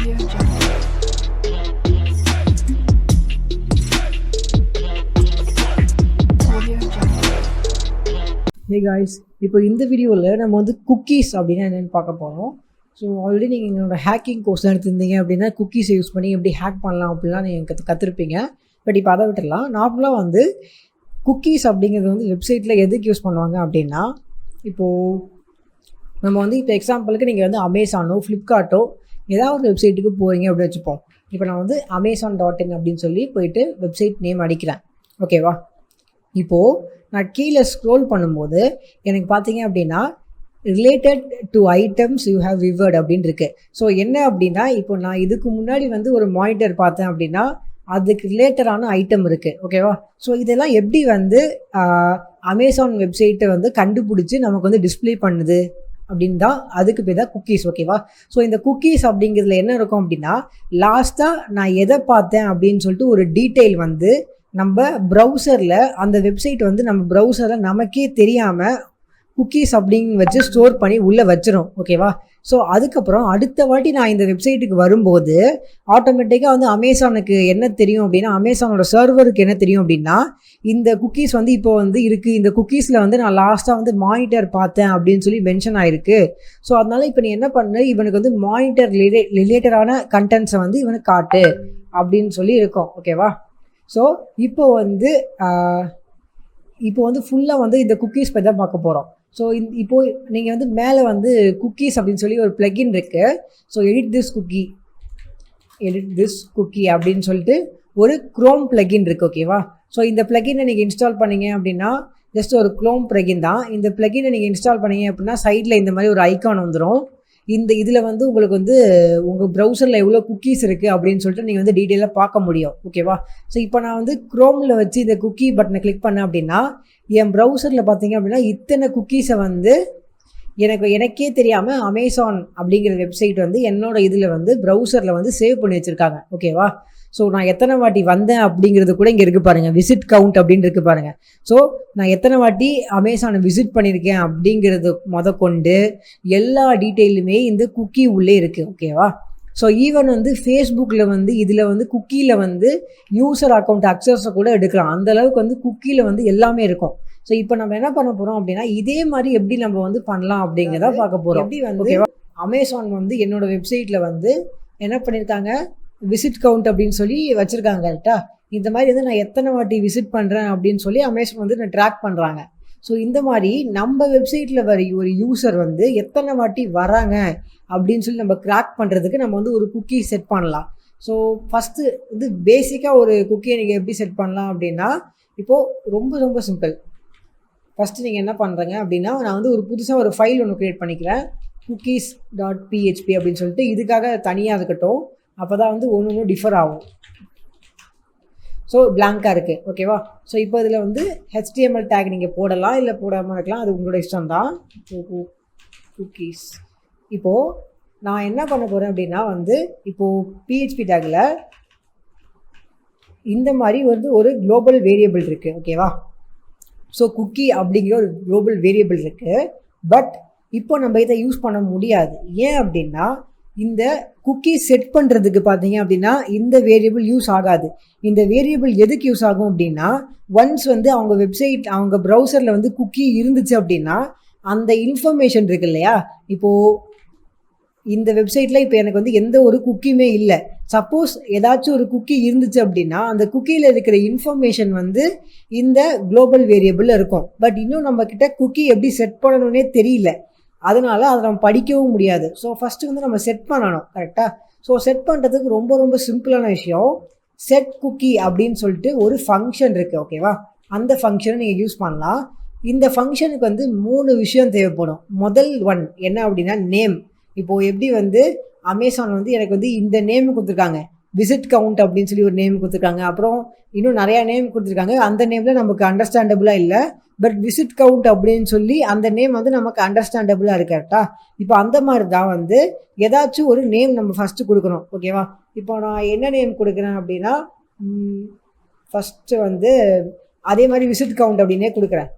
Audio Jungle. Audio Jungle. Hey guys, இப்போ இந்த வீடியோவில் நம்ம வந்து குக்கீஸ் அப்படின்னா என்னென்னு பார்க்க போகிறோம். ஸோ ஆல்ரெடி நீங்கள் எங்களோட ஹேக்கிங் கோர்ஸ் எடுத்திருந்தீங்க அப்படின்னா குக்கீஸ் யூஸ் பண்ணி எப்படி ஹேக் பண்ணலாம் அப்படிலாம் நீங்கள் கற்றுருப்பீங்க. பட் இப்போ அதை விட்டுடலாம். நார்மலாக வந்து குக்கீஸ் அப்படிங்கிறது வந்து வெப்சைட்டில் எதுக்கு யூஸ் பண்ணுவாங்க அப்படின்னா, இப்போது நம்ம வந்து இப்போ எக்ஸாம்பிளுக்கு நீங்கள் வந்து அமேசானோ ஃப்ளிப்கார்ட்டோ ஏதாவது ஒரு வெப்சைட்டுக்கு போகிறீங்க அப்படின்னு வச்சுப்போம். இப்போ நான் வந்து Amazon.in அப்படின்னு சொல்லி போயிட்டு வெப்சைட் நேம் அடிக்கிறேன், ஓகேவா? இப்போது நான் கீழே ஸ்க்ரோல் பண்ணும்போது எனக்கு பார்த்தீங்க அப்படின்னா related to items you have viewed அப்படின்னு இருக்கு. ஸோ என்ன அப்படின்னா, இப்போ நான் இதுக்கு முன்னாடி வந்து ஒரு மானிட்டர் பார்த்தேன் அப்படின்னா அதுக்கு ரிலேட்டடான ஐட்டம் இருக்குது, ஓகேவா? ஸோ இதெல்லாம் எப்படி வந்து அமேசான் வெப்சைட்டை வந்து கண்டுபிடிச்சி நமக்கு வந்து டிஸ்பிளே பண்ணுது அப்படின்னு தான், அதுக்கு பேர் தான் குக்கீஸ், ஓகேவா? ஸோ இந்த குக்கீஸ் அப்படிங்கிறதுல என்ன இருக்கும் அப்படின்னா, லாஸ்ட்டாக நான் எதை பார்த்தேன் அப்படின்னு சொல்லிட்டு ஒரு டீட்டெயில் வந்து நம்ம ப்ரௌசரில், அந்த வெப்சைட் வந்து நம்ம ப்ரௌசரில் நமக்கே தெரியாமல் குக்கீஸ் அப்படின்னு வச்சு ஸ்டோர் பண்ணி உள்ளே வச்சிரும், ஓகேவா? ஸோ அதுக்கப்புறம் அடுத்த வாட்டி நான் இந்த வெப்சைட்டுக்கு வரும்போது ஆட்டோமேட்டிக்காக வந்து அமேசானுக்கு என்ன தெரியும் அப்படின்னா, அமேசானோட சர்வருக்கு என்ன தெரியும் அப்படின்னா, இந்த குக்கீஸ் வந்து இப்போ வந்து இருக்குது, இந்த குக்கீஸில் வந்து நான் லாஸ்ட்டாக வந்து மானிட்டர் பார்த்தேன் அப்படின்னு சொல்லி மென்ஷன் ஆகிருக்கு. ஸோ அதனால் இப்போ நீ என்ன பண்ணு, இவனுக்கு வந்து மானிட்டர் ரிலேட்டடான கண்டென்ட்ஸை வந்து இவனுக்கு காட்டு அப்படின்னு சொல்லி இருக்கும், ஓகேவா? ஸோ இப்போ வந்து ஃபுல்லாக வந்து இந்த குக்கீஸ் பற்றி தான் பார்க்க போகிறோம். ஸோ இப்போது நீங்கள் வந்து மேலே வந்து குக்கீஸ் அப்படின்னு சொல்லி ஒரு ப்ளகின் இருக்குது. ஸோ எடிட் திஸ் குக்கி அப்படின்னு சொல்லிட்டு ஒரு க்ரோம் ப்ளகின் இருக்குது, ஓகேவா? ஸோ இந்த ப்ளகினை நீங்கள் இன்ஸ்டால் பண்ணீங்க அப்படின்னா, ஜஸ்ட் ஒரு க்ரோம் ப்ளகின் தான். இந்த ப்ளகினை நீங்கள் இன்ஸ்டால் பண்ணீங்க அப்படின்னா சைடில் இந்த மாதிரி ஒரு ஐக்கான் வந்துடும். இதில் வந்து உங்களுக்கு வந்து உங்கள் ப்ரௌசரில் எவ்வளோ குக்கீஸ் இருக்குது அப்படின்னு சொல்லிட்டு நீங்கள் வந்து டீட்டெயிலாக பார்க்க முடியும், ஓகேவா? ஸோ இப்போ நான் வந்து க்ரோமில் வச்சு இந்த குக்கி பட்டனை கிளிக் பண்ணேன் அப்படின்னா என் ப்ரௌசரில் பார்த்தீங்க அப்படின்னா இத்தனை குக்கீஸை வந்து எனக்கே தெரியாமல் அமேசான் அப்படிங்கிற வெப்சைட் வந்து என்னோட இதில் வந்து ப்ரௌசரில் வந்து சேவ் பண்ணி வச்சுருக்காங்க, ஓகேவா? ஸோ நான் எத்தனை வாட்டி வந்தேன் அப்படிங்கிறது கூட இங்கே இருக்குது பாருங்கள், விசிட் கவுண்ட் அப்படின்னு இருக்குது பாருங்கள். ஸோ நான் எத்தனை வாட்டி அமேசானை விசிட் பண்ணியிருக்கேன் அப்படிங்கிறது கொண்டு எல்லா டீட்டெயிலுமே இந்த குக்கி உள்ளே இருக்குது, ஓகேவா? ஸோ ஈவன் வந்து ஃபேஸ்புக்கில் வந்து இதில் வந்து குக்கியில் வந்து யூசர் அக்கௌண்ட் அக்சஸை கூட எடுக்கலாம், அந்தளவுக்கு வந்து குக்கியில் வந்து எல்லாமே இருக்கும். ஸோ இப்போ நம்ம என்ன பண்ண போகிறோம் அப்படின்னா, இதே மாதிரி எப்படி நம்ம வந்து பண்ணலாம் அப்படிங்கிறத பார்க்க போகிறோம். எப்படி வந்து, ஓகேவா? அமேசான் வந்து என்னோட வெப்சைட்டில் வந்து என்ன பண்ணியிருக்காங்க, விசிட் கவுண்ட் அப்படின்னு சொல்லி வச்சுருக்காங்க, கரெக்டாக? இந்த மாதிரி வந்து நான் எத்தனை வாட்டி விசிட் பண்ணுறேன் அப்படின்னு சொல்லி அமேசான் வந்து நான் ட்ராக் பண்ணுறாங்க. ஸோ இந்த மாதிரி நம்ம வெப்சைட்டில் வர ஒரு யூசர் வந்து எத்தனை வாட்டி வராங்க அப்படின்னு சொல்லி நம்ம கிராக் பண்ணுறதுக்கு நம்ம வந்து ஒரு குக்கி செட் பண்ணலாம். ஸோ ஃபஸ்ட்டு வந்து பேசிக்காக ஒரு குக்கியை நீங்கள் எப்படி செட் பண்ணலாம் அப்படின்னா, இப்போது ரொம்ப ரொம்ப சிம்பிள். ஃபஸ்ட்டு நீங்கள் என்ன பண்ணுறீங்க அப்படின்னா, நான் வந்து ஒரு புதுசாக ஒரு ஃபைல் ஒன்று க்ரியேட் பண்ணிக்கிறேன், cookies.php அப்படின்னு சொல்லிட்டு. இதுக்காக தனியாக இருக்கட்டும், அப்போ தான் வந்து ஒன்று டிஃபர் ஆகும். ஸோ பிளாங்காக இருக்குது, ஓகேவா? ஸோ இப்போ இதில் வந்து HTML டேக் நீங்கள் போடலாம், இல்லை போடாமல் இருக்கலாம், அது உங்களோட இஷ்டம் தான். குக்கீஸ். இப்போது நான் என்ன பண்ண போகிறேன் அப்படின்னா வந்து, இப்போது PHP டேக்கில் இந்த மாதிரி வந்து ஒரு குளோபல் வேரியபிள் இருக்குது, ஓகேவா? ஸோ குக்கி அப்படிங்கிற ஒரு குளோபல் வேரியபிள் இருக்குது. பட் இப்போ நம்ம இதை யூஸ் பண்ண முடியாது. ஏன் அப்படின்னா, இந்த குக்கி செட் பண்ணுறதுக்கு பார்த்தீங்க அப்படின்னா இந்த வேரியபிள் யூஸ் ஆகாது. இந்த வேரியபிள் எதுக்கு யூஸ் ஆகும் அப்படின்னா, ஒன்ஸ் வந்து அவங்க வெப்சைட், அவங்க ப்ரௌசரில் வந்து குக்கி இருந்துச்சு அப்படின்னா அந்த இன்ஃபர்மேஷன் இருக்கு இல்லையா, இப்போது இந்த வெப்சைட்டில் இப்போ எனக்கு வந்து எந்த ஒரு குக்கியுமே இல்லை. சப்போஸ் ஏதாச்சும் ஒரு குக்கி இருந்துச்சு அப்படின்னா அந்த குக்கியில் இருக்கிற இன்ஃபர்மேஷன் வந்து இந்த குளோபல் வேரியபிளில் இருக்கும். பட் இன்னும் நம்மக்கிட்ட குக்கி எப்படி செட் பண்ணணுன்னே தெரியல, அதனால் அதை நம்ம படிக்கவும் முடியாது. ஸோ ஃபஸ்ட்டு வந்து நம்ம செட் பண்ணணும், கரெக்டாக? ஸோ செட் பண்ணுறதுக்கு ரொம்ப ரொம்ப சிம்பிளான விஷயம், செட் குக்கி அப்படின்னு சொல்லிட்டு ஒரு ஃபங்க்ஷன் இருக்குது, ஓகேவா? அந்த ஃபங்க்ஷனை நீங்கள் யூஸ் பண்ணலாம். இந்த ஃபங்க்ஷனுக்கு வந்து 3 விஷயம் தேவைப்படும். முதல் ஒன் என்ன அப்படின்னா நேம். இப்போது எப்படி வந்து அமேசான் வந்து எனக்கு வந்து இந்த நேம் கொடுத்துருக்காங்க, விசிட் கவுண்ட் அப்படின்னு சொல்லி ஒரு நேம் கொடுத்துருக்காங்க, அப்புறம் இன்னும் நிறையா நேம் கொடுத்துருக்காங்க. அந்த நேமில் நமக்கு அண்டர்ஸ்டாண்டபுளாக இல்லை, பட் விசிட் கவுண்ட் அப்படின்னு சொல்லி அந்த நேம் வந்து நமக்கு அண்டர்ஸ்டாண்டபுளாக இருக்கு, கரெக்டாக? இப்போ அந்த மாதிரி தான் வந்து ஏதாச்சும் ஒரு நேம் நம்ம ஃபஸ்ட்டு கொடுக்கணும், ஓகேவா? இப்போ நான் என்ன நேம் கொடுக்குறேன் அப்படின்னா, ஃபஸ்ட்டு வந்து அதே மாதிரி விசிட் கவுண்ட் அப்படின்னே கொடுக்குறேன்.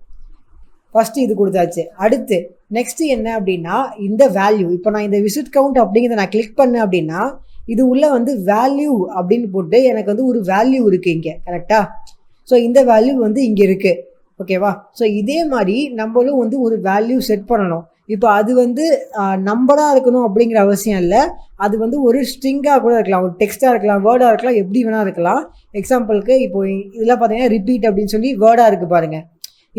ஃபஸ்ட்டு இது கொடுத்தாச்சு. அடுத்து நெக்ஸ்ட்டு என்ன அப்படின்னா இந்த வேல்யூ. இப்போ நான் இந்த விசிட் கவுண்ட் அப்படிங்கிறத நான் கிளிக் பண்ணேன் அப்படின்னா இது உள்ள வந்து வேல்யூ அப்படின்னு போட்டு எனக்கு வந்து ஒரு வேல்யூ இருக்குது இங்கே, கரெக்டாக? ஸோ இந்த வேல்யூ வந்து இங்கே இருக்குது, ஓகேவா? ஸோ இதே மாதிரி நம்மளும் வந்து ஒரு வேல்யூ செட் பண்ணணும். இப்போ அது வந்து நம்பராக இருக்கணும் அப்படிங்கிற அவசியம் இல்லை. அது வந்து ஒரு ஸ்ட்ரிங்காக கூட இருக்கலாம், ஒரு டெக்ஸ்ட்டாக இருக்கலாம், வேர்டாக இருக்கலாம், எப்படி வேணால் இருக்கலாம். எக்ஸாம்பிளுக்கு இப்போ இதெல்லாம் பார்த்தீங்கன்னா ரிப்பீட் அப்படின்னு சொல்லி வேர்டாக இருக்குது பாருங்கள்.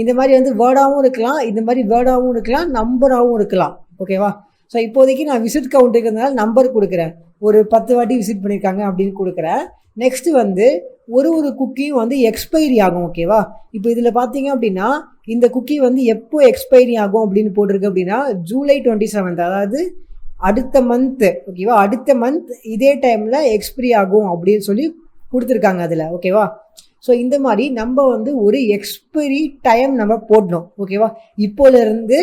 இந்த மாதிரி வந்து வேர்டாகவும் இருக்கலாம், இந்த மாதிரி வேர்டாகவும் இருக்கலாம், நம்பராகவும் இருக்கலாம், ஓகேவா? ஸோ இப்போதைக்கு நான் விசிட் கவுண்ட் இருக்கிறதுனால நம்பர் கொடுக்குறேன். ஒரு 10 வாட்டி விசிட் பண்ணியிருக்காங்க அப்படின்னு கொடுக்குறேன். நெக்ஸ்ட்டு வந்து ஒரு குக்கியும் வந்து எக்ஸ்பைரி ஆகும், ஓகேவா? இப்போ இதில் பார்த்தீங்க அப்படின்னா இந்த குக்கி வந்து எப்போ எக்ஸ்பைரி ஆகும் அப்படின்னு போட்டிருக்கு அப்படின்னா ஜூலை 27, அதாவது அடுத்த மந்த்து, ஓகேவா? அடுத்த மந்த் இதே டைமில் எக்ஸ்பைரி ஆகும் அப்படின்னு சொல்லி கொடுத்துருக்காங்க அதில், ஓகேவா? ஸோ இந்த மாதிரி நம்ம வந்து ஒரு எக்ஸ்பைரி டைம் நம்ம போடணும், ஓகேவா? இப்போலேருந்து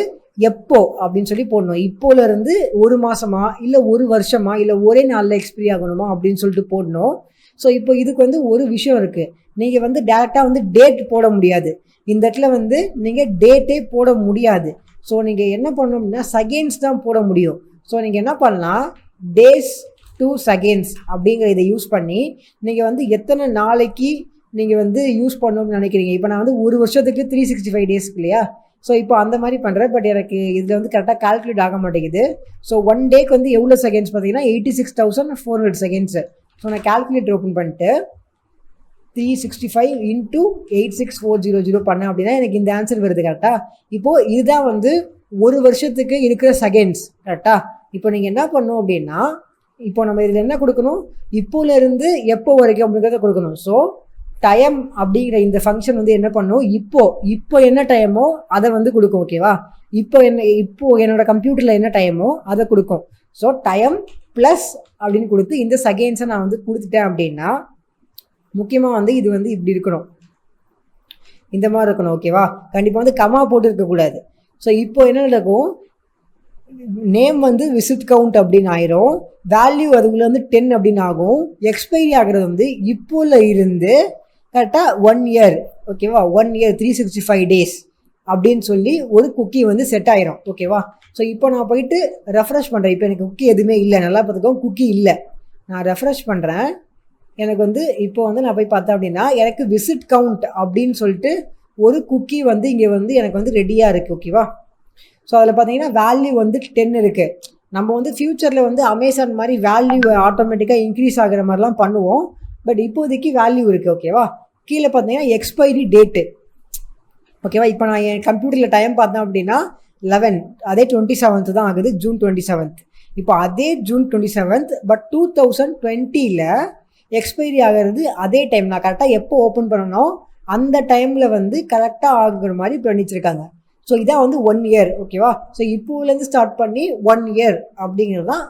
எப்போ அப்படின்னு சொல்லி போடணும். இப்போலேருந்து 1 மாதமா இல்லை 1 வருஷமா இல்லை ஒரே நாளில் எக்ஸ்பைரி ஆகணுமா அப்படின்னு சொல்லிட்டு போடணும். ஸோ இப்போ இதுக்கு வந்து ஒரு விஷயம் இருக்குது. நீங்கள் வந்து டேரெக்டாக வந்து டேட் போட முடியாது. இந்த இடத்துல வந்து நீங்கள் டேட்டே போட முடியாது. ஸோ நீங்கள் என்ன பண்ணணும்னா செகண்ட்ஸ் தான் போட முடியும். ஸோ நீங்கள் என்ன பண்ணலாம், டேஸ் டு செகண்ட்ஸ் அப்படிங்கிற இதை யூஸ் பண்ணி நீங்கள் வந்து எத்தனை நாளைக்கு நீங்கள் வந்து யூஸ் பண்ணணும்னு நினைக்கிறீங்க. இப்போ நான் வந்து 1 வருஷத்துக்கு 365 டேஸ்க்கு இல்லையா? ஸோ இப்போ அந்த மாதிரி பண்ணுறேன். பட் எனக்கு இதில் வந்து கரெக்டாக கால்குலேட் ஆக மாட்டேங்குது. ஸோ 1 டேக்கு வந்து எவ்வளோ செகண்ட்ஸ் பார்த்தீங்கன்னா 86,400 செகண்ட்ஸு. ஸோ நான் கால்குலேட்டர் ஓப்பன் பண்ணிட்டு 365 × 86400 பண்ணேன் அப்படின்னா எனக்கு இந்த ஆன்சர் வருது, கரெக்டாக? இப்போது இதுதான் வந்து 1 வருஷத்துக்கு இருக்கிற செகண்ட்ஸ், கரெக்டாக? இப்போ நீங்கள் என்ன பண்ணணும் அப்படின்னா இப்போ நம்ம இதில் என்ன கொடுக்கணும், இப்போலேருந்து எப்போ வரைக்கும் அப்படிங்கிறத கொடுக்கணும். ஸோ டைம் அப்படிங்கிற இந்த ஃபங்க்ஷன் வந்து என்ன பண்ணும், இப்போ என்ன டைமோ அதை வந்து கொடுக்கும், ஓகேவா? இப்போ என்னோட கம்ப்யூட்டரில் என்ன டைமோ அதை கொடுக்கும். ஸோ டைம் ப்ளஸ் அப்படின்னு கொடுத்து இந்த செகண்ட்ஸை நான் வந்து கொடுத்துட்டேன் அப்படின்னா முக்கியமாக வந்து இது வந்து இப்படி இருக்கணும், இந்த மாதிரி இருக்கணும், ஓகேவா? கண்டிப்பாக வந்து கமா போட்டு இருக்கக்கூடாது. ஸோ இப்போ என்ன நடக்கும், நேம் வந்து விசிட் கவுண்ட் அப்படின்னு ஆயிரும், வேல்யூ அதுக்குள்ளே வந்து 10 அப்படின்னு ஆகும். எக்ஸ்பைரி ஆகிறது வந்து இப்போல இருந்து கரெக்டாக 1 இயர், ஓகேவா? 1 இயர் 365 டேஸ் அப்படின்னு சொல்லி ஒரு குக்கி வந்து செட் ஆயிரும், ஓகேவா? ஸோ இப்போ நான் போயிட்டு ரெஃப்ரெஷ் பண்ணுறேன். இப்போ எனக்கு குக்கி எதுவுமே இல்லை, நல்லா பார்த்துக்கோ, குக்கி இல்லை. நான் ரெஃப்ரெஷ் பண்ணுறேன். எனக்கு வந்து இப்போ வந்து நான் போய் பார்த்தேன் அப்படின்னா எனக்கு விசிட் கவுண்ட் அப்படின்னு சொல்லிட்டு ஒரு குக்கி வந்து இங்கே வந்து எனக்கு வந்து ரெடியாக இருக்குது, ஓகேவா? ஸோ அதில் பார்த்தீங்கன்னா வேல்யூ வந்து 10 இருக்குது. நம்ம வந்து ஃப்யூச்சரில் வந்து அமேசான் மாதிரி வேல்யூ ஆட்டோமேட்டிக்காக இன்க்ரீஸ் ஆகிற மாதிரிலாம் பண்ணுவோம். பட் இப்போதைக்கு வேல்யூ இருக்குது, ஓகேவா? கீழே பார்த்தீங்கன்னா எக்ஸ்பைரி டேட்டு, ஓகேவா? இப்போ நான் என் கம்ப்யூட்டரில் டைம் பார்த்தேன் அப்படின்னா 11, அதே 27 தான் ஆகுது, ஜூன் 27. இப்போ அதே ஜூன் 27 பட் 2020 எக்ஸ்பைரி ஆகிறது அதே டைம். நான் கரெக்டாக எப்போ ஓப்பன் பண்ணணும் அந்த டைமில் வந்து கரெக்டாக ஆகுற மாதிரி பண்ணிச்சிருக்காங்க. ஸோ இதான் வந்து 1 இயர், ஓகேவா? ஸோ இப்போலேருந்து ஸ்டார்ட் பண்ணி 1 இயர் அப்படிங்கிறது தான்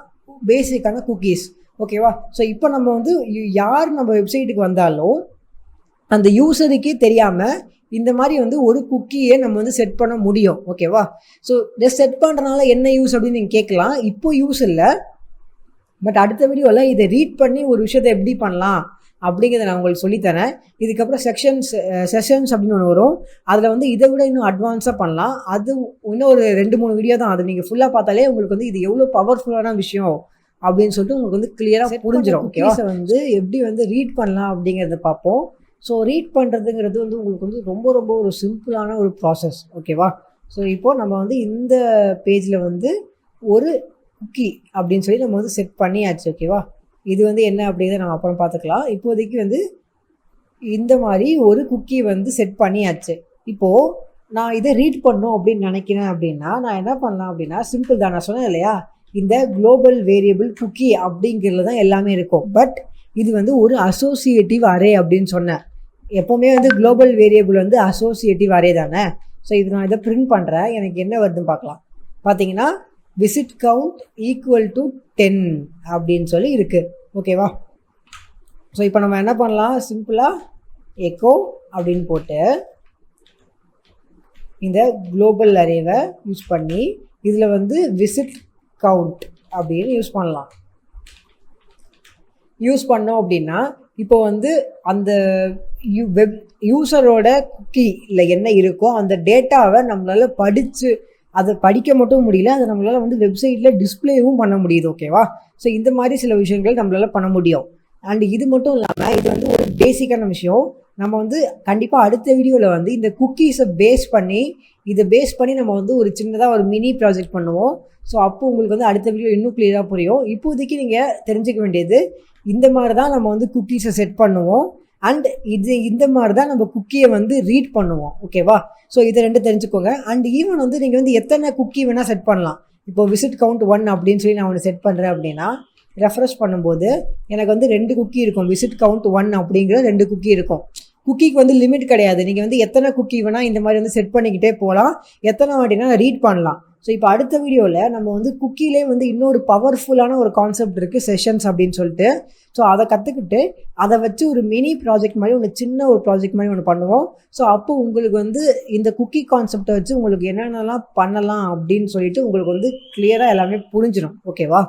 பேசிக்கான குக்கீஸ், ஓகேவா? ஸோ இப்போ நம்ம வந்து யார் நம்ம வெப்சைட்டுக்கு வந்தாலும் அந்த யூஸருக்கே தெரியாமல் இந்த மாதிரி வந்து ஒரு குக்கியை நம்ம வந்து செட் பண்ண முடியும், ஓகேவா? ஸோ ஜஸ்ட் செட் பண்ணுறதுனால என்ன யூஸ் அப்படின்னு நீங்கள் கேட்கலாம். இப்போ யூஸ் இல்லை, பட் அடுத்த வீடியோவில் இதை ரீட் பண்ணி ஒரு விஷயத்தை எப்படி பண்ணலாம் அப்படிங்கிறத நான் உங்களுக்கு சொல்லித்தரேன். இதுக்கப்புறம் செஷன்ஸ் அப்படின்னு ஒன்று வரும். அதில் வந்து இதை விட இன்னும் அட்வான்ஸாக பண்ணலாம். அது இன்னும் ஒரு 2-3 வீடியோ தான். அது நீங்கள் ஃபுல்லாக பார்த்தாலே உங்களுக்கு வந்து இது எவ்வளோ பவர்ஃபுல்லான விஷயம் அப்படின்னு சொல்லிட்டு உங்களுக்கு வந்து கிளியராக புரிஞ்சிடும், ஓகேவா? வந்து எப்படி வந்து ரீட் பண்ணலாம் அப்படிங்கிறத பார்ப்போம். ஸோ ரீட் பண்ணுறதுங்கிறது வந்து உங்களுக்கு வந்து ரொம்ப ஒரு சிம்பிளான ஒரு ப்ராசஸ், ஓகேவா? ஸோ இப்போது நம்ம வந்து இந்த பேஜில் வந்து ஒரு குக்கி அப்படின்னு சொல்லி நம்ம வந்து செட் பண்ணியாச்சு, ஓகேவா? இது வந்து என்ன அப்படிங்கிறத நம்ம அப்புறம் பார்த்துக்கலாம். இப்போதைக்கு வந்து இந்த மாதிரி ஒரு குக்கி வந்து செட் பண்ணியாச்சு. இப்போது நான் இதை ரீட் பண்ணணும் அப்படின்னு நினைக்கிறேன் அப்படின்னா நான் என்ன பண்ணலாம் அப்படின்னா சிம்பிள் தான். நான் சொன்னேன் இல்லையா, இந்த குளோபல் வேரியபிள் குக்கி அப்படிங்கிறதுல தான் எல்லாமே இருக்கும். பட் இது வந்து ஒரு அசோசியேட்டிவ் அரே அப்படின்னு சொன்னேன். எப்போவுமே வந்து குளோபல் வேரியபிள் வந்து அசோசியேட்டிவ் அரே தானே. ஸோ இது நான் இதை பிரிண்ட் பண்ணுறேன். எனக்கு என்ன வருதுன்னு பார்க்கலாம். பார்த்தீங்கன்னா விசிட் கவுண்ட் = 10 அப்படின்னு சொல்லி இருக்குது, ஓகேவா? ஸோ இப்போ நம்ம என்ன பண்ணலாம், சிம்பிளாக எக்கோ அப்படின்னு போட்டு இந்த குளோபல் அரேவை யூஸ் பண்ணி இதில் வந்து விசிட் கவுண்ட் அப்படின்னு யூஸ் பண்ணலாம். யூஸ் பண்ணோம் அப்படின்னா இப்போ வந்து அந்த யூசரோட குக்கியில் என்ன இருக்கோ அந்த டேட்டாவை நம்மளால் படித்து அதை படிக்க மட்டும் முடியல, அதை நம்மளால் வந்து வெப்சைட்டில் டிஸ்பிளேவும் பண்ண முடியுது. ஓகேவா? ஸோ இந்த மாதிரி சில விஷயங்கள் நம்மளால் பண்ண முடியும். அண்ட் இது மட்டும் இல்லாமல் இது வந்து ஒரு பேசிக்கான விஷயம். நம்ம வந்து கண்டிப்பாக அடுத்த வீடியோவில் வந்து இந்த குக்கீஸை பேஸ் பண்ணி நம்ம வந்து ஒரு சின்னதாக ஒரு மினி ப்ராஜெக்ட் பண்ணுவோம். ஸோ அப்போ உங்களுக்கு வந்து அடுத்த வீடியோ இன்னும் கிளியராக புரியும். இப்போதைக்கு நீங்கள் தெரிஞ்சுக்க வேண்டியது இந்த மாதிரி தான் நம்ம வந்து குக்கீஸை செட் பண்ணுவோம். அண்ட் இந்த மாதிரி தான் நம்ம குக்கியை வந்து ரீட் பண்ணுவோம். ஓகேவா? ஸோ இதை 2 தெரிஞ்சுக்கோங்க. அண்ட் ஈவன் வந்து நீங்கள் வந்து எத்தனை குக்கி வேணால் செட் பண்ணலாம். இப்போ விசிட் கவுண்ட் 1 அப்படின்னு சொல்லி நான் ஒன்று செட் பண்ணுறேன் அப்படின்னா ரெஃப்ரெஷ் பண்ணும்போது எனக்கு வந்து 2 குக்கி இருக்கும். விசிட் கவுண்ட் 1 அப்படிங்கிற 2 குக்கி இருக்கும். குக்கிக்கு வந்து லிமிட் கிடையாது. நீங்கள் வந்து எத்தனை குக்கி வேணால் இந்த மாதிரி வந்து செட் பண்ணிக்கிட்டே போகலாம். எத்தனை வாட்டினா ரீட் பண்ணலாம். ஸோ இப்போ அடுத்த வீடியோவில் நம்ம வந்து குக்கிலே வந்து இன்னொரு பவர்ஃபுல்லான ஒரு கான்செப்ட் இருக்குது, செஷன்ஸ் அப்படின்னு சொல்லிட்டு. ஸோ அதை கற்றுக்கிட்டு அதை வச்சு ஒரு மினி ப்ராஜெக்ட் மாதிரி ஒன்று சின்ன ஒரு ப்ராஜெக்ட் மாதிரி ஒன்று பண்ணுவோம். ஸோ அப்போ உங்களுக்கு வந்து இந்த குக்கி கான்செப்டை வச்சு உங்களுக்கு என்னென்னலாம் பண்ணலாம் அப்படின்னு சொல்லிட்டு உங்களுக்கு வந்து கிளியராக எல்லாமே புரிஞ்சிடும். ஓகேவா?